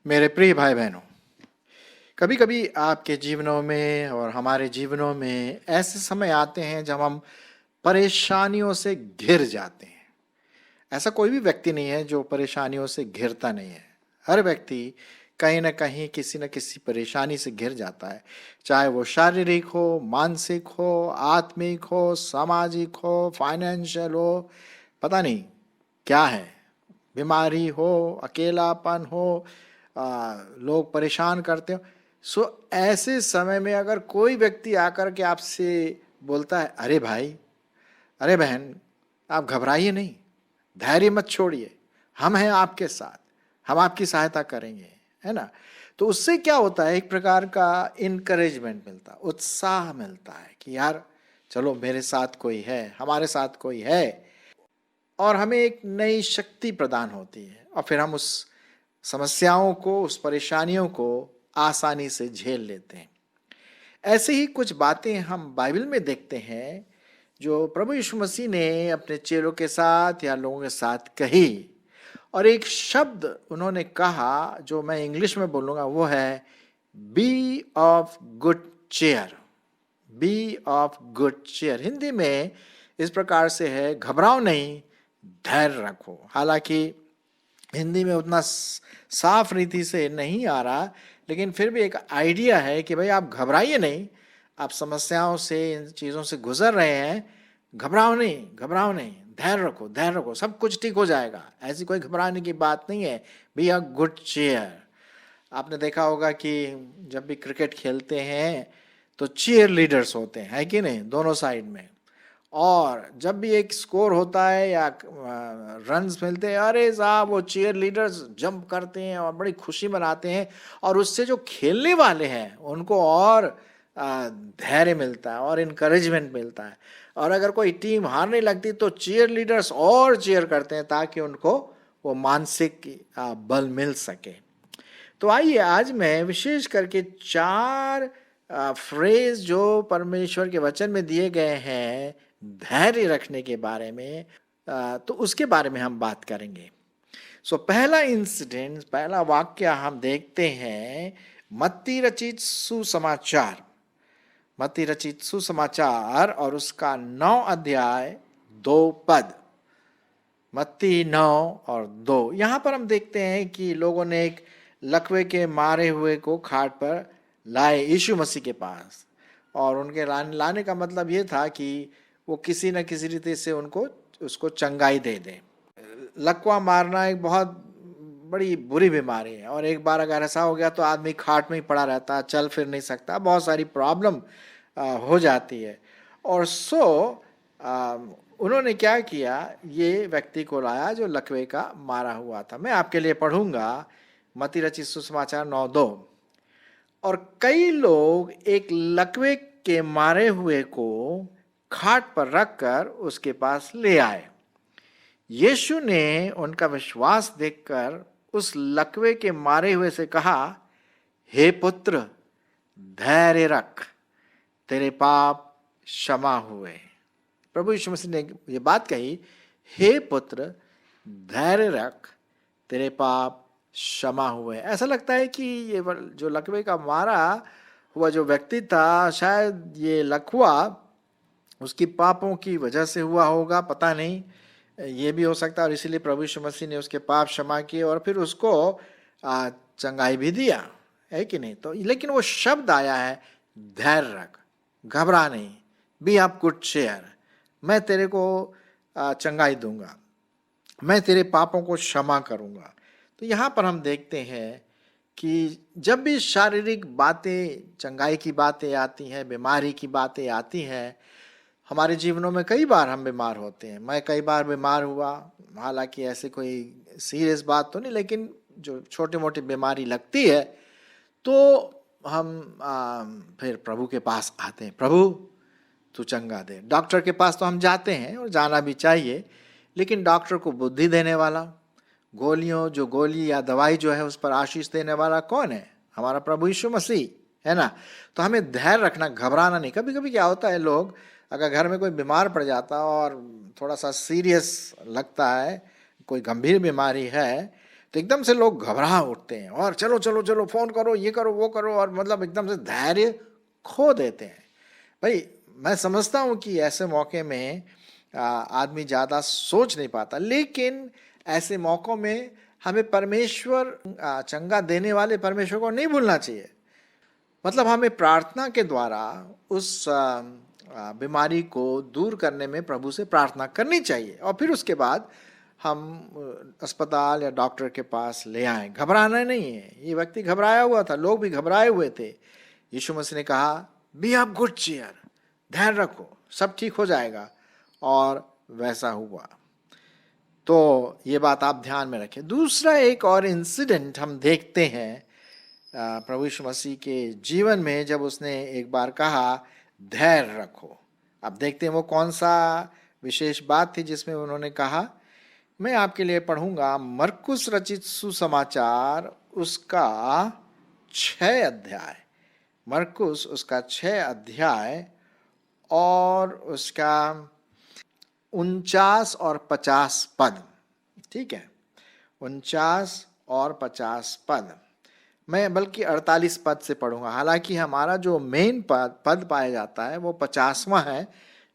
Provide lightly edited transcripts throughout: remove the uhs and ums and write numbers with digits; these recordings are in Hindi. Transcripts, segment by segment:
मेरे प्रिय भाई बहनों, कभी कभी आपके जीवनों में और हमारे जीवनों में ऐसे समय आते हैं जब हम परेशानियों से घिर जाते हैं। ऐसा कोई भी व्यक्ति नहीं है जो परेशानियों से घिरता नहीं है। हर व्यक्ति कहीं ना कहीं किसी न किसी परेशानी से घिर जाता है, चाहे वो शारीरिक हो, मानसिक हो, आत्मिक हो, सामाजिक हो, फाइनेंशियल हो, पता नहीं क्या है। बीमारी हो, अकेलापन हो, लोग परेशान करते हो। ऐसे समय में अगर कोई व्यक्ति आकर के आपसे बोलता है, अरे भाई, अरे बहन, आप घबराइए नहीं, धैर्य मत छोड़िए, हम हैं आपके साथ, हम आपकी सहायता करेंगे, है ना। तो उससे क्या होता है, एक प्रकार का इनकरेजमेंट मिलता, उत्साह मिलता है कि यार चलो, मेरे साथ कोई है, हमारे साथ कोई है, और हमें एक नई शक्ति प्रदान होती है और फिर हम उस समस्याओं को, उस परेशानियों को आसानी से झेल लेते हैं। ऐसे ही कुछ बातें हम बाइबल में देखते हैं जो प्रभु यीशु मसीह ने अपने चेलों के साथ या लोगों के साथ कही। और एक शब्द उन्होंने कहा जो मैं इंग्लिश में बोलूँगा, वो है be of good cheer. Be of good cheer Hindi में इस प्रकार से है, घबराओ नहीं, धैर्य रखो। हालांकि हिंदी में उतना साफ रीति से नहीं आ रहा, लेकिन फिर भी एक आइडिया है कि भाई आप घबराइए नहीं, आप समस्याओं से, इन चीज़ों से गुजर रहे हैं, घबराओ नहीं, घबराओ नहीं, धैर्य रखो, धैर्य रखो, सब कुछ ठीक हो जाएगा। ऐसी कोई घबराने की बात नहीं है। Be a good chair. आपने देखा होगा कि जब भी क्रिकेट खेलते हैं तो चीयर लीडर्स होते हैं, है कि नहीं, दोनों साइड में। और जब भी एक स्कोर होता है या रन्स मिलते हैं, अरे साहब, वो चीयर लीडर्स जंप करते हैं और बड़ी खुशी मनाते हैं, और उससे जो खेलने वाले हैं उनको और धैर्य मिलता है और इनकरेजमेंट मिलता है। और अगर कोई टीम हारने लगती तो चीयर लीडर्स और चीयर करते हैं ताकि उनको वो मानसिक बल मिल सके। तो आइए, आज मैं विशेष करके 4 फ्रेज जो परमेश्वर के वचन में दिए गए हैं धैर्य रखने के बारे में, तो उसके बारे में हम बात करेंगे। पहला इंसिडेंट, पहला वाक्य हम देखते हैं मत्ती रचित सुसमाचार, मत्ती रचित सुसमाचार और उसका 9 अध्याय 2 पद। मत्ती 9 और 2। यहाँ पर हम देखते हैं कि लोगों ने एक लकवे के मारे हुए को खाट पर लाए यीशु मसीह के पास, और उनके लाने का मतलब ये था कि वो किसी न किसी रीति से उसको चंगाई दे दें। लकवा मारना एक बहुत बड़ी बुरी बीमारी है, और एक बार अगर ऐसा हो गया तो आदमी खाट में ही पड़ा रहता, चल फिर नहीं सकता, बहुत सारी प्रॉब्लम हो जाती है। और उन्होंने क्या किया, ये व्यक्ति को लाया जो लकवे का मारा हुआ था। मैं आपके लिए पढ़ूंगा मत्ती रचित सुसमाचार 9:2। और कई लोग एक लकवे के मारे हुए को खाट पर रखकर उसके पास ले आए। यीशु ने उनका विश्वास देखकर उस लकवे के मारे हुए से कहा, हे पुत्र, धैर्य रख, तेरे पाप क्षमा हुए। प्रभु यीशु मसीह ने ये बात कही, हे पुत्र, धैर्य रख, तेरे पाप क्षमा हुए। ऐसा लगता है कि ये जो लकवे का मारा हुआ जो व्यक्ति था, शायद ये लकवा उसकी पापों की वजह से हुआ होगा, पता नहीं, ये भी हो सकता है। और इसीलिए प्रभु यीशु मसीह ने उसके पाप क्षमा किए और फिर उसको चंगाई भी दिया, है कि नहीं। तो लेकिन वो शब्द आया है, धैर्य रख, घबरा नहीं, बी ऑफ गुड चेयर, मैं तेरे को चंगाई दूंगा, मैं तेरे पापों को क्षमा करूंगा। तो यहाँ पर हम देखते हैं कि जब भी शारीरिक बातें, चंगाई की बातें आती हैं, बीमारी की बातें आती हैं, हमारे जीवनों में कई बार हम बीमार होते हैं। मैं कई बार बीमार हुआ, हालांकि ऐसे कोई सीरियस बात तो नहीं, लेकिन जो छोटी मोटी बीमारी लगती है तो हम फिर प्रभु के पास आते हैं, प्रभु तू चंगा दे। डॉक्टर के पास तो हम जाते हैं और जाना भी चाहिए, लेकिन डॉक्टर को बुद्धि देने वाला, गोली या दवाई जो है उस पर आशीष देने वाला कौन है? हमारा प्रभु यीशु मसीह, है ना। तो हमें धैर्य रखना, घबराना नहीं। कभी कभी क्या होता है, लोग अगर घर में कोई बीमार पड़ जाता और थोड़ा सा सीरियस लगता है, कोई गंभीर बीमारी है, तो एकदम से लोग घबरा उठते हैं और चलो चलो चलो फ़ोन करो, ये करो वो करो, और मतलब एकदम से धैर्य खो देते हैं। भाई मैं समझता हूँ कि ऐसे मौके में आदमी ज़्यादा सोच नहीं पाता, लेकिन ऐसे मौक़ों में हमें परमेश्वर, चंगा देने वाले परमेश्वर को नहीं भूलना चाहिए। मतलब हमें प्रार्थना के द्वारा उस बीमारी को दूर करने में प्रभु से प्रार्थना करनी चाहिए, और फिर उसके बाद हम अस्पताल या डॉक्टर के पास ले आएं। घबराना नहीं है। ये व्यक्ति घबराया हुआ था, लोग भी घबराए हुए थे। यीशु मसीह ने कहा, बी ऑफ गुड चीयर, ध्यान रखो, सब ठीक हो जाएगा, और वैसा हुआ। तो ये बात आप ध्यान में रखें। दूसरा एक और इंसिडेंट हम देखते हैं प्रभु यीशु मसीह के जीवन में, जब उसने एक बार कहा धैर्य रखो। अब देखते हैं वो कौन सा विशेष बात थी जिसमें उन्होंने कहा। मैं आपके लिए पढ़ूंगा मरकुस रचित सुसमाचार उसका 6 अध्याय, मरकुस उसका 6 अध्याय और उसका 49 और 50 पद। ठीक है, 49 और 50 पद। मैं बल्कि 48 पद से पढ़ूंगा। हालांकि हमारा जो मेन पद पाया जाता है वो 50वां है,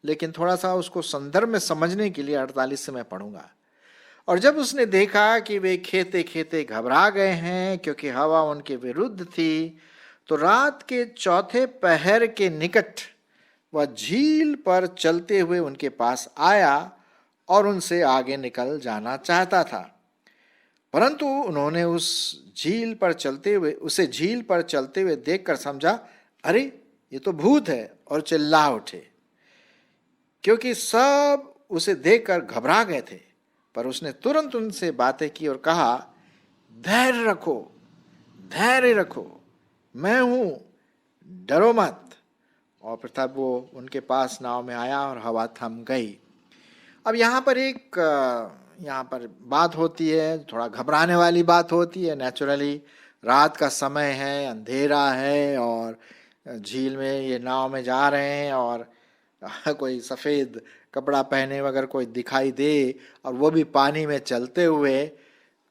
लेकिन थोड़ा सा उसको संदर्भ में समझने के लिए 48 से मैं पढ़ूंगा। और जब उसने देखा कि वे खेते खेते घबरा गए हैं क्योंकि हवा उनके विरुद्ध थी, तो रात के 4थे पहर के निकट वह झील पर चलते हुए उनके पास आया और उनसे आगे निकल जाना चाहता था। परंतु उन्होंने उसे झील पर चलते हुए देखकर समझा, अरे ये तो भूत है, और चिल्ला उठे, क्योंकि सब उसे देखकर घबरा गए थे। पर उसने तुरंत उनसे बातें की और कहा, धैर्य रखो, धैर्य रखो, मैं हूं, डरो मत। और फिर तब वो उनके पास नाव में आया और हवा थम गई। अब यहाँ पर बात होती है, थोड़ा घबराने वाली बात होती है। नेचुरली रात का समय है, अंधेरा है, और झील में ये नाव में जा रहे हैं, और कोई सफ़ेद कपड़ा पहने अगर कोई दिखाई दे और वो भी पानी में चलते हुए,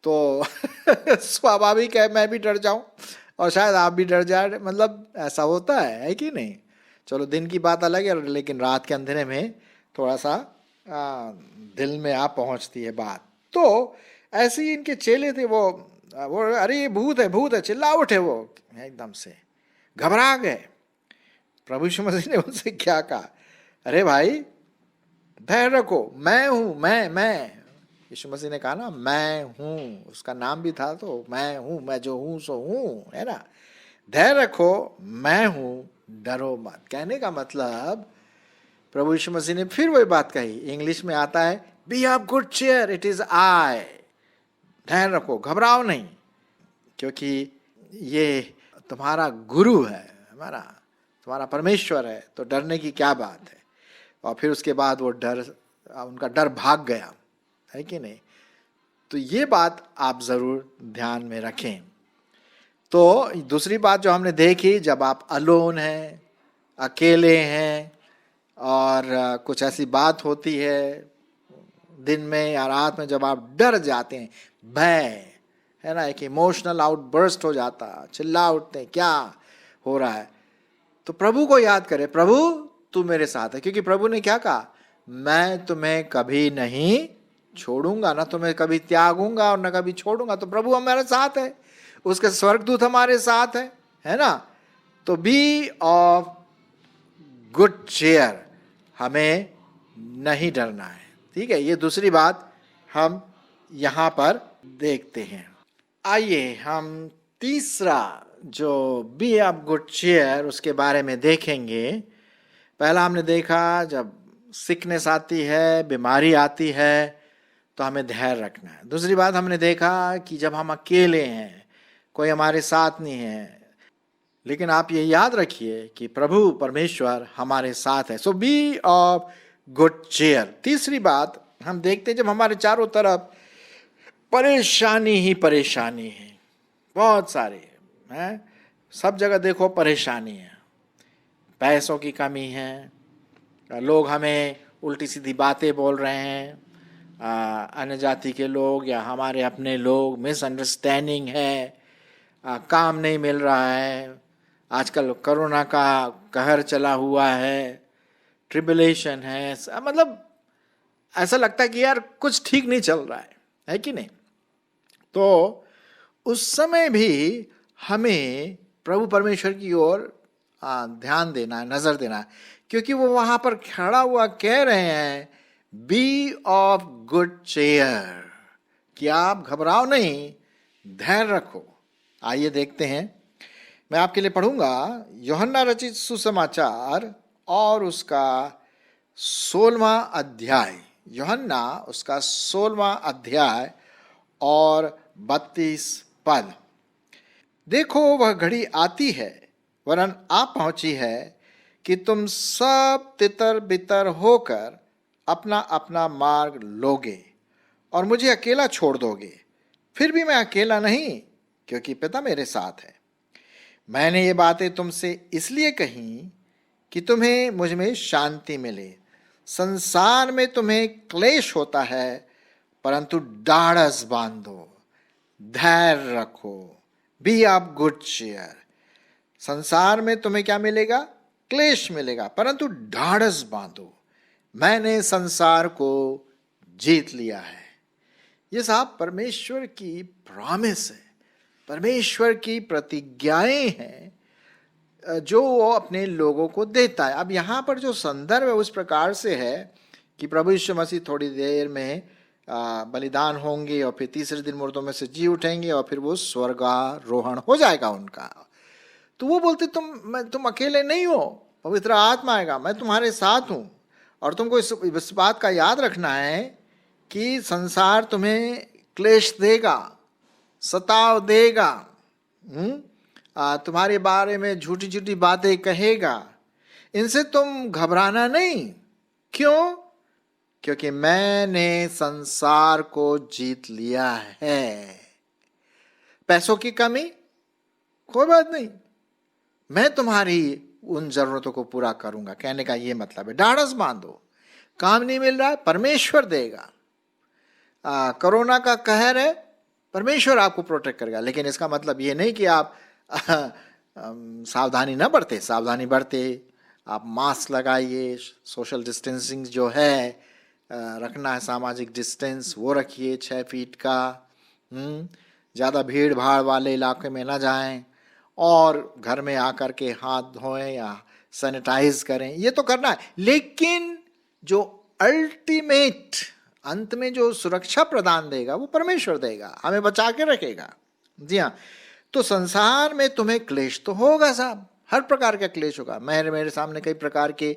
तो स्वाभाविक है मैं भी डर जाऊं, और शायद आप भी डर जाए। मतलब ऐसा होता है कि नहीं? चलो दिन की बात अलग है, लेकिन रात के अंधेरे में थोड़ा सा दिल में आ पहुंचती है बात। तो ऐसे ही इनके चेले थे, वो अरे ये भूत है, भूत है, चिल्ला उठे, वो एकदम से घबरा गए। प्रभु यीशु मसीह ने उनसे क्या कहा, अरे भाई धैर्य रखो, मैं हूं, मैं यीशु मसीह ने कहा ना, मैं हूं, उसका नाम भी था, तो मैं हूं, मैं जो हूं सो हूं, है ना। धैर्य रखो, मैं हूं, डरो मत। कहने का मतलब प्रभु यीशु मसीह ने फिर वही बात कही। इंग्लिश में आता है, be of good cheer, it is I. धैर्य रखो, घबराओ नहीं, क्योंकि ये तुम्हारा गुरु है, तुम्हारा परमेश्वर है, तो डरने की क्या बात है। और फिर उसके बाद उनका डर भाग गया, है कि नहीं? तो ये बात आप जरूर ध्यान में रखें। तो दूसरी बात जो हमने देखी, जब आप अलोन हैं, अकेले हैं, और कुछ ऐसी बात होती है दिन में या रात में, जब आप डर जाते हैं, भय, है ना, एक इमोशनल आउटबर्स्ट हो जाता, चिल्ला उठते हैं, क्या हो रहा है, तो प्रभु को याद करें, प्रभु तू मेरे साथ है। क्योंकि प्रभु ने क्या कहा, मैं तुम्हें कभी नहीं छोड़ूंगा, ना तुम्हें कभी त्यागूंगा और ना कभी छोड़ूंगा। तो प्रभु हमारे साथ है, उसके स्वर्गदूत हमारे साथ है ना। तो बी ऑफ गुड चेयर, हमें नहीं डरना है। ठीक है, ये दूसरी बात हम यहां पर देखते हैं। आइए हम तीसरा जो बी ऑफ गुड चेयर उसके बारे में देखेंगे। पहला हमने देखा, जब सिकनेस आती है, बीमारी आती है, तो हमें धैर्य रखना है। दूसरी बात हमने देखा कि जब हम अकेले हैं, कोई हमारे साथ नहीं है, लेकिन आप ये याद रखिए कि प्रभु परमेश्वर हमारे साथ है। सो बी ऑफ गुड चेयर। तीसरी बात हम देखते हैं, जब हमारे चारों तरफ परेशानी ही परेशानी है, बहुत सारे हैं, सब जगह देखो परेशानी है, पैसों की कमी है, लोग हमें उल्टी सीधी बातें बोल रहे हैं, अन्य जाति के लोग या हमारे अपने लोग, मिसअंडरस्टैंडिंग है, काम नहीं मिल रहा है, आजकल कोरोना का कहर चला हुआ है, ट्रिबुलेशन है, मतलब ऐसा लगता है कि यार कुछ ठीक नहीं चल रहा है कि नहीं। तो उस समय भी हमें प्रभु परमेश्वर की ओर ध्यान देना है, नजर देना है, क्योंकि वो वहां पर खड़ा हुआ कह रहे हैं, बी ऑफ गुड चेयर, कि आप घबराओ नहीं, धैर्य रखो। आइए देखते हैं, मैं आपके लिए पढ़ूंगा यूहन्ना रचित सुसमाचार और उसका 16वां अध्याय, यूहन्ना उसका 16वां अध्याय और 32 पद। देखो वह घड़ी आती है, वरन आ पहुंची है, कि तुम सब तितर बितर होकर अपना अपना मार्ग लोगे और मुझे अकेला छोड़ दोगे। फिर भी मैं अकेला नहीं, क्योंकि पिता मेरे साथ है। मैंने ये बातें तुमसे इसलिए कही कि तुम्हें मुझ में शांति मिले। संसार में तुम्हें क्लेश होता है, परंतु ढाढ़स बांधो, धैर्य रखो, बी ऑफ गुड चेयर। संसार में तुम्हें क्या मिलेगा? क्लेश मिलेगा, परंतु ढाढ़स बांधो, मैंने संसार को जीत लिया है। ये साहब परमेश्वर की प्रॉमिस है, परमेश्वर की प्रतिज्ञाएं हैं जो वो अपने लोगों को देता है। अब यहाँ पर जो संदर्भ है उस प्रकार से है कि प्रभु यीशु मसीह थोड़ी देर में बलिदान होंगे और फिर तीसरे दिन मुर्दों में से जी उठेंगे और फिर वो स्वर्गारोहण हो जाएगा उनका। तो वो बोलते तुम अकेले नहीं हो, पवित्र आत्मा आएगा, मैं तुम्हारे साथ हूँ। और तुमको इस बात का याद रखना है कि संसार तुम्हें क्लेश देगा, सताव देगा, तुम्हारे बारे में झूठी झूठी बातें कहेगा, इनसे तुम घबराना नहीं। क्यों? क्योंकि मैंने संसार को जीत लिया है। पैसों की कमी? कोई बात नहीं, मैं तुम्हारी उन जरूरतों को पूरा करूंगा। कहने का ये मतलब है, ढाढ़स बांधो, काम नहीं मिल रहा है, परमेश्वर देगा। कोरोना का कहर है, परमेश्वर आपको प्रोटेक्ट करेगा। लेकिन इसका मतलब ये नहीं कि आप सावधानी ना बरते, सावधानी बरते, आप मास्क लगाइए, सोशल डिस्टेंसिंग जो है रखना है, सामाजिक डिस्टेंस वो रखिए 6 फीट का। ज़्यादा भीड़ भाड़ वाले इलाके में ना जाएं और घर में आकर के हाथ धोएं या सैनिटाइज करें, ये तो करना है। लेकिन जो अल्टीमेट अंत में जो सुरक्षा प्रदान देगा वो परमेश्वर देगा, हमें बचा के रखेगा। जी हाँ, तो संसार में तुम्हें क्लेश तो होगा साहब, हर प्रकार का क्लेश होगा। मेरे सामने कई प्रकार के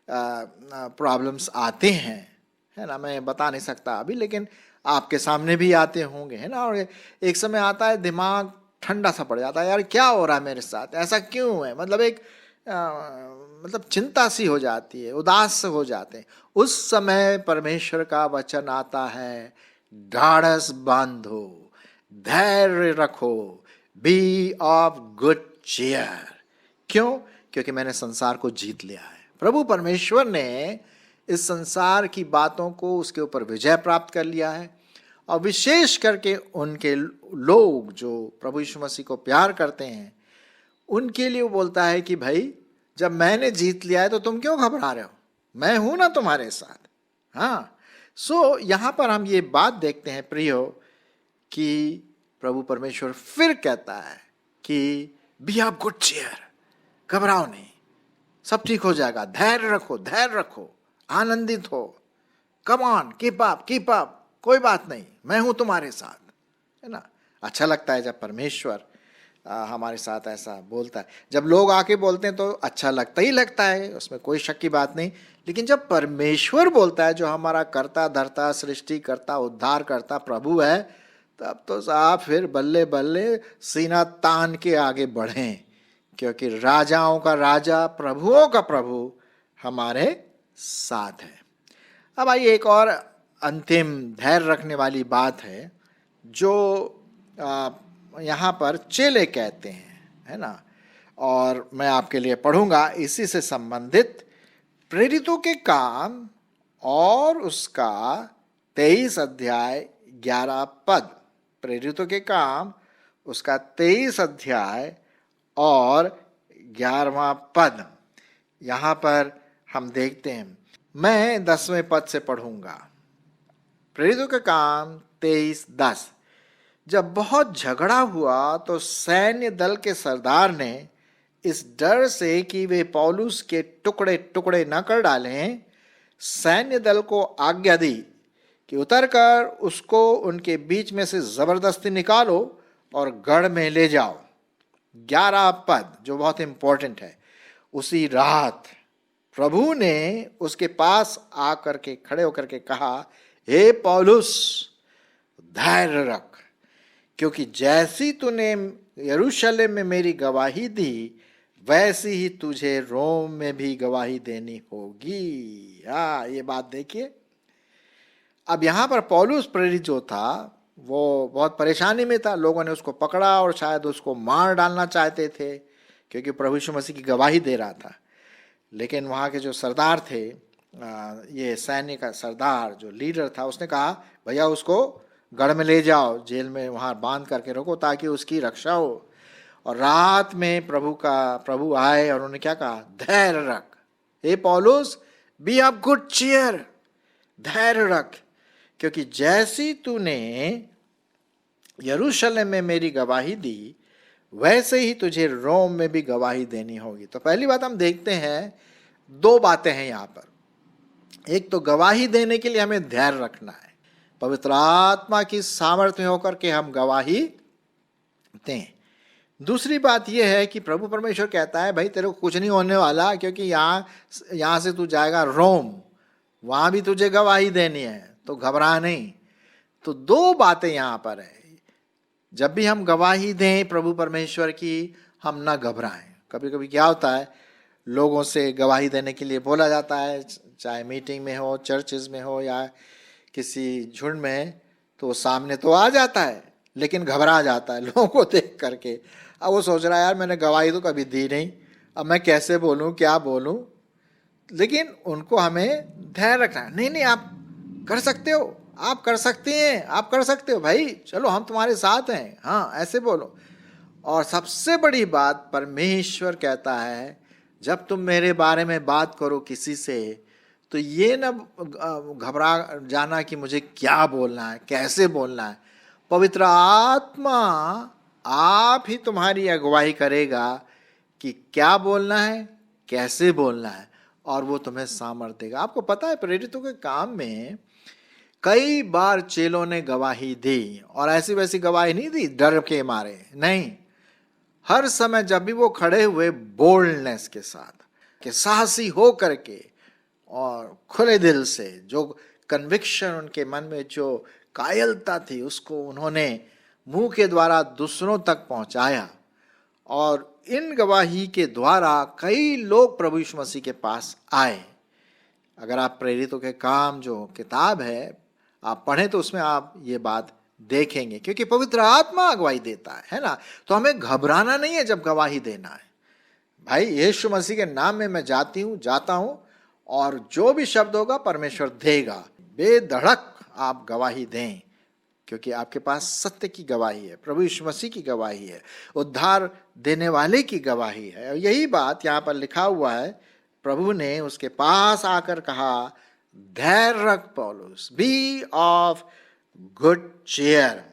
प्रॉब्लम्स आते हैं, है ना, मैं बता नहीं सकता अभी, लेकिन आपके सामने भी आते होंगे, है ना। और एक समय आता है दिमाग ठंडा सा पड़ जाता है, यार क्या हो रहा है मेरे साथ, ऐसा क्यों है, मतलब एक मतलब चिंता सी हो जाती है, उदास हो जाते हैं। उस समय परमेश्वर का वचन आता है, ढाढ़स बांधो, धैर्य रखो, बी ऑफ गुड चेयर। क्यों? क्योंकि मैंने संसार को जीत लिया है। प्रभु परमेश्वर ने इस संसार की बातों को उसके ऊपर विजय प्राप्त कर लिया है। और विशेष करके उनके लोग जो प्रभु यीशु मसीह को प्यार करते हैं, उनके लिए वो बोलता है कि भाई जब मैंने जीत लिया है तो तुम क्यों घबरा रहे हो, मैं हूं ना तुम्हारे साथ। हाँ, सो यहां पर हम ये बात देखते हैं प्रियो कि प्रभु परमेश्वर फिर कहता है कि बी ऑफ गुड चेयर, घबराओ नहीं, सब ठीक हो जाएगा, धैर्य रखो, धैर्य रखो, आनंदित हो, कम ऑन, कीप अप, कोई बात नहीं, मैं हूं तुम्हारे साथ, है ना। अच्छा लगता है जब परमेश्वर हमारे साथ ऐसा बोलता है। जब लोग आके बोलते हैं तो अच्छा लगता ही लगता है, उसमें कोई शक की बात नहीं। लेकिन जब परमेश्वर बोलता है, जो हमारा कर्ता धर्ता सृष्टि करता उद्धार करता प्रभु है, तब तो साहब फिर बल्ले बल्ले सीना तान के आगे बढ़ें, क्योंकि राजाओं का राजा प्रभुओं का प्रभु हमारे साथ है। अब आइए एक और अंतिम धैर्य रखने वाली बात है जो यहाँ पर चेले कहते हैं, है ना। और मैं आपके लिए पढ़ूंगा इसी से संबंधित प्रेरितों के काम और उसका 23 अध्याय 11 पद। प्रेरितों के काम उसका 23 अध्याय और 11वां पद। यहां पर हम देखते हैं, मैं 10वें पद से पढ़ूंगा। प्रेरितों के काम 23:10। जब बहुत झगड़ा हुआ तो सैन्य दल के सरदार ने इस डर से कि वे पौलुस के टुकड़े टुकड़े न कर डालें, सैन्य दल को आज्ञा दी कि उतरकर उसको उनके बीच में से जबरदस्ती निकालो और गढ़ में ले जाओ। 11 पद जो बहुत इंपॉर्टेंट है। उसी रात प्रभु ने उसके पास आकर के खड़े होकर के कहा, हे पौलुस, धैर्य रख, क्योंकि जैसी तूने यरूशलेम में मेरी गवाही दी, वैसी ही तुझे रोम में भी गवाही देनी होगी। हाँ, ये बात देखिए। अब यहां पर पौलुस प्रेरित जो था वो बहुत परेशानी में था। लोगों ने उसको पकड़ा और शायद उसको मार डालना चाहते थे, क्योंकि प्रभु यीशु मसीह की गवाही दे रहा था। लेकिन वहाँ के जो सरदार थे, ये सैन्य का सरदार जो लीडर था, उसने कहा, भैया उसको गढ़ में ले जाओ, जेल में वहाँ बांध करके रखो ताकि उसकी रक्षा हो। और रात में प्रभु आए और उन्होंने क्या कहा, धैर्य रख, हे पौलुस, बी ऑफ गुड चीयर, धैर्य रख, क्योंकि जैसी तूने यरूशलेम में मेरी गवाही दी, वैसे ही तुझे रोम में भी गवाही देनी होगी। तो पहली बात हम देखते हैं, दो बातें हैं यहाँ पर। एक तो गवाही देने के लिए हमें धैर्य रखना है, पवित्र आत्मा की सामर्थ्य में होकर के हम गवाही दें। दूसरी बात यह है कि प्रभु परमेश्वर कहता है, भाई तेरे को कुछ नहीं होने वाला, क्योंकि यहाँ से तू जाएगा रोम, वहां भी तुझे गवाही देनी है, तो घबरा नहीं। तो दो बातें यहाँ पर है। जब भी हम गवाही दें प्रभु परमेश्वर की, हम ना घबराएं। कभी कभी क्या होता है, लोगों से गवाही देने के लिए बोला जाता है, चाहे मीटिंग में हो, चर्चेज में हो या किसी झुंड में, तो सामने तो आ जाता है लेकिन घबरा जाता है लोगों को देख करके। अब वो सोच रहा है, यार मैंने गवाही तो कभी दी नहीं, अब मैं कैसे बोलूं, क्या बोलूं। लेकिन उनको हमें धैर्य रखना है। नहीं, आप कर सकते हो, आप कर सकते हैं, आप कर सकते हो भाई, चलो हम तुम्हारे साथ हैं, हाँ ऐसे बोलो। और सबसे बड़ी बात, परमेश्वर कहता है, जब तुम मेरे बारे में बात करो किसी से, तो ये ना घबरा जाना कि मुझे क्या बोलना है, कैसे बोलना है। पवित्र आत्मा आप ही तुम्हारी अगुवाई करेगा कि क्या बोलना है, कैसे बोलना है, और वो तुम्हें सामर्थ्य देगा। आपको पता है, प्रेरितों के काम में कई बार चेलों ने गवाही दी, और ऐसी वैसी गवाही नहीं दी डर के मारे, नहीं। हर समय जब भी वो खड़े हुए बोल्डनेस के साथ, कि साहसी हो करके और खुले दिल से, जो कन्विक्शन उनके मन में, जो कायलता थी, उसको उन्होंने मुंह के द्वारा दूसरों तक पहुंचाया। और इन गवाही के द्वारा कई लोग प्रभु यीशु मसीह के पास आए। अगर आप प्रेरितों के काम जो किताब है आप पढ़ें, तो उसमें आप ये बात देखेंगे, क्योंकि पवित्र आत्मा अगुवाई देता है ना। तो हमें घबराना नहीं है जब गवाही देना है। भाई यीशु मसीह के नाम में मैं जाता हूं, और जो भी शब्द होगा परमेश्वर देगा। बेधड़क आप गवाही दें, क्योंकि आपके पास सत्य की गवाही है, प्रभु यीशु मसीह की गवाही है, उद्धार देने वाले की गवाही है। और यही बात यहाँ पर लिखा हुआ है। प्रभु ने उसके पास आकर कहा, धैर्य रख पौलुस, बी ऑफ गुड चीयर,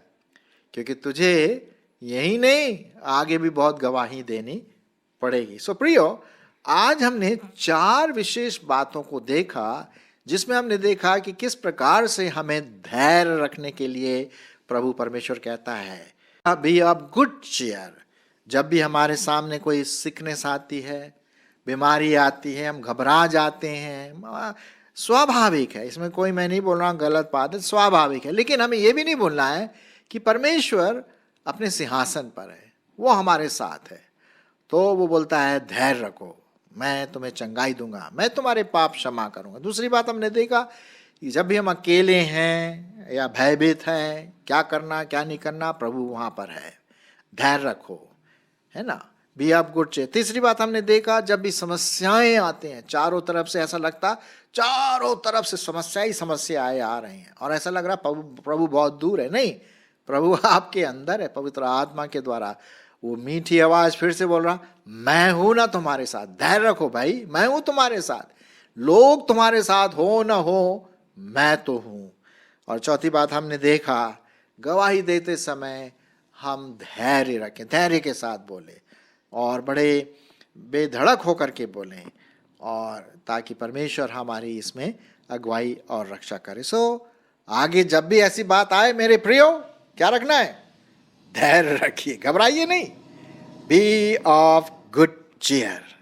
क्योंकि तुझे यही नहीं, आगे भी बहुत गवाही देनी पड़ेगी। सो प्रियो, आज हमने 4 विशेष बातों को देखा, जिसमें हमने देखा कि किस प्रकार से हमें धैर्य रखने के लिए प्रभु परमेश्वर कहता है, बी ऑफ गुड चीयर। जब भी हमारे सामने कोई सिकनेस आती है, बीमारी आती है, हम घबरा जाते हैं, स्वाभाविक है, इसमें कोई मैं नहीं बोल रहा गलत बात है, स्वाभाविक है। लेकिन हमें यह भी नहीं बोलना है कि परमेश्वर अपने सिंहासन पर है, वो हमारे साथ है। तो वो बोलता है, धैर्य रखो, मैं तुम्हें चंगाई दूंगा, मैं तुम्हारे पाप क्षमा करूंगा। दूसरी बात हमने देखा कि जब भी हम अकेले हैं या भयभीत हैं, क्या करना क्या नहीं करना, प्रभु वहां पर है, धैर्य रखो, है ना। Be of good cheer. तीसरी बात हमने देखा, जब भी समस्याएं आते हैं चारों तरफ से, ऐसा लगता चारों तरफ से समस्या ही समस्याएं आ रही हैं और ऐसा लग रहा प्रभु बहुत दूर है। नहीं, प्रभु आपके अंदर है। पवित्र आत्मा के द्वारा वो मीठी आवाज फिर से बोल रहा, मैं हूं ना तुम्हारे साथ, धैर्य रखो भाई, मैं हूं तुम्हारे साथ, लोग तुम्हारे साथ हो ना हो, मैं तो हूं। और चौथी बात हमने देखा, गवाही देते समय हम धैर्य रखें, धैर्य के साथ बोले और बड़े बेधड़क होकर के बोलें, और ताकि परमेश्वर हमारी इसमें अगुवाई और रक्षा करे। सो आगे जब भी ऐसी बात आए मेरे प्रियो, क्या रखना है? धैर्य रखिए, घबराइए नहीं। Be of good cheer.